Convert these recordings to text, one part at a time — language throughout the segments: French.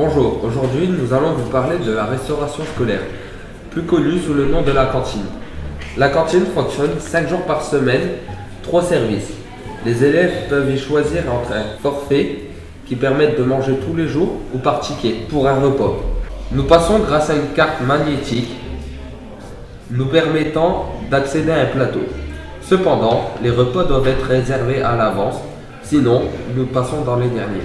Bonjour, aujourd'hui nous allons vous parler de la restauration scolaire, plus connue sous le nom de la cantine. La cantine fonctionne 5 jours par semaine, 3 services. Les élèves peuvent y choisir entre un forfait qui permet de manger tous les jours ou par ticket pour un repas. Nous passons grâce à une carte magnétique nous permettant d'accéder à un plateau. Cependant, les repas doivent être réservés à l'avance, sinon nous passons dans les derniers.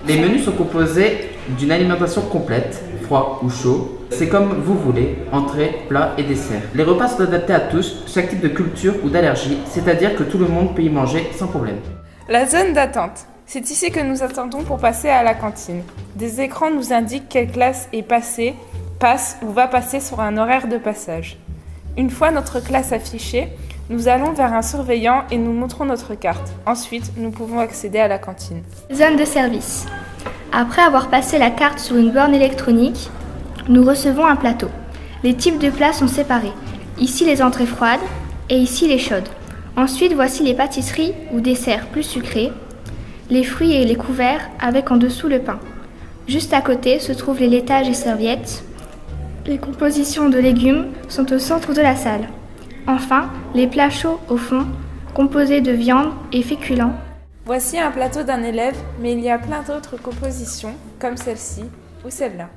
Les menus sont composés d'une alimentation complète, froid ou chaud. C'est comme vous voulez, entrée, plat et dessert. Les repas sont adaptés à tous, chaque type de culture ou d'allergie, c'est-à-dire que tout le monde peut y manger sans problème. La zone d'attente. C'est ici que nous attendons pour passer à la cantine. Des écrans nous indiquent quelle classe est passée, passe ou va passer sur un horaire de passage. Une fois notre classe affichée, nous allons vers un surveillant et nous montrons notre carte. Ensuite, nous pouvons accéder à la cantine. Zone de service. Après avoir passé la carte sur une borne électronique, nous recevons un plateau. Les types de plats sont séparés. Ici les entrées froides et ici les chaudes. Ensuite, voici les pâtisseries ou desserts plus sucrés, les fruits et les couverts avec en dessous le pain. Juste à côté se trouvent les laitages et serviettes. Les compositions de légumes sont au centre de la salle. Enfin, les plats chauds au fond, composés de viande et féculents. Voici un plateau d'un élève, mais il y a plein d'autres compositions, comme celle-ci ou celle-là.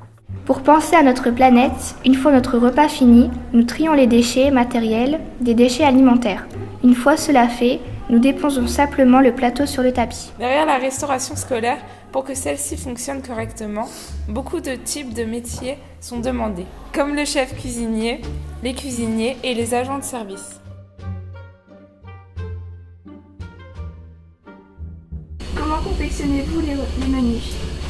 Pour penser à notre planète, une fois notre repas fini, nous trions les déchets matériels des déchets alimentaires. Une fois cela fait, nous déposons simplement le plateau sur le tapis. Derrière la restauration scolaire, pour que celle-ci fonctionne correctement, beaucoup de types de métiers sont demandés, comme le chef cuisinier, les cuisiniers et les agents de service. Comment confectionnez-vous les menus ?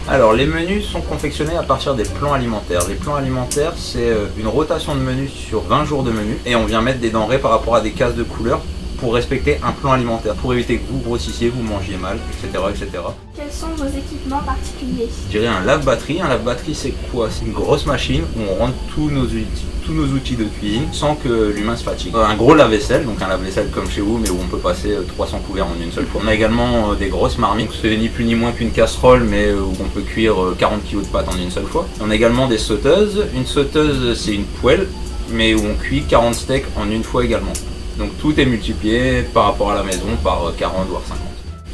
Alors les menus sont confectionnés à partir des plans alimentaires. Les plans alimentaires, c'est une rotation de menus sur 20 jours de menus et on vient mettre des denrées par rapport à des cases de couleurs pour respecter un plan alimentaire, pour éviter que vous grossissiez, vous mangiez mal, etc. etc. Quels sont vos équipements particuliers ? Je dirais un lave-batterie. Un lave-batterie, c'est quoi? C'est une grosse machine où on rentre tous nos outils de cuisine sans que l'humain se fatigue. Un gros lave-vaisselle, donc un lave-vaisselle comme chez vous, mais où on peut passer 300 couverts en une seule fois. On a également des grosses marmites, c'est ni plus ni moins qu'une casserole, mais où on peut cuire 40 kg de pâtes en une seule fois. On a également des sauteuses. Une sauteuse, c'est une poêle, mais où on cuit 40 steaks en une fois également. Donc tout est multiplié par rapport à la maison par 40 voire 50.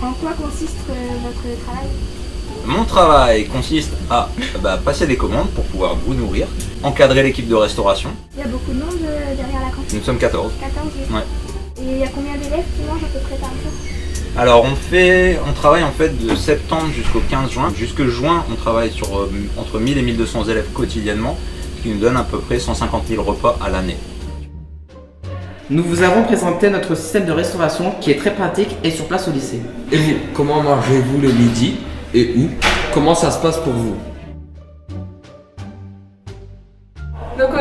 En quoi consiste votre travail ? Mon travail consiste à passer des commandes pour pouvoir vous nourrir, encadrer l'équipe de restauration. Il y a beaucoup de monde derrière la cantine. Nous sommes 14. 14 Ouais. Et il y a combien d'élèves qui mangent à peu près par jour ? Alors on travaille en fait de septembre jusqu'au 15 juin. Jusque juin, on travaille sur entre 1000 et 1200 élèves quotidiennement, ce qui nous donne à peu près 150 000 repas à l'année. Nous vous avons présenté notre système de restauration qui est très pratique et sur place au lycée. Et vous, comment mangez-vous le midi et où? Comment ça se passe pour vous? Donc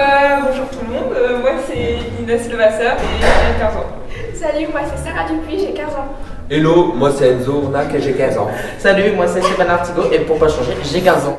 bonjour tout le monde, moi c'est Inès Levasseur et j'ai 15 ans. Salut, moi c'est Sarah Dupuis, j'ai 15 ans. Hello, moi c'est Enzo Ornac et j'ai 15 ans. Salut, moi c'est Stéphane Artigo et pour pas changer, j'ai 15 ans.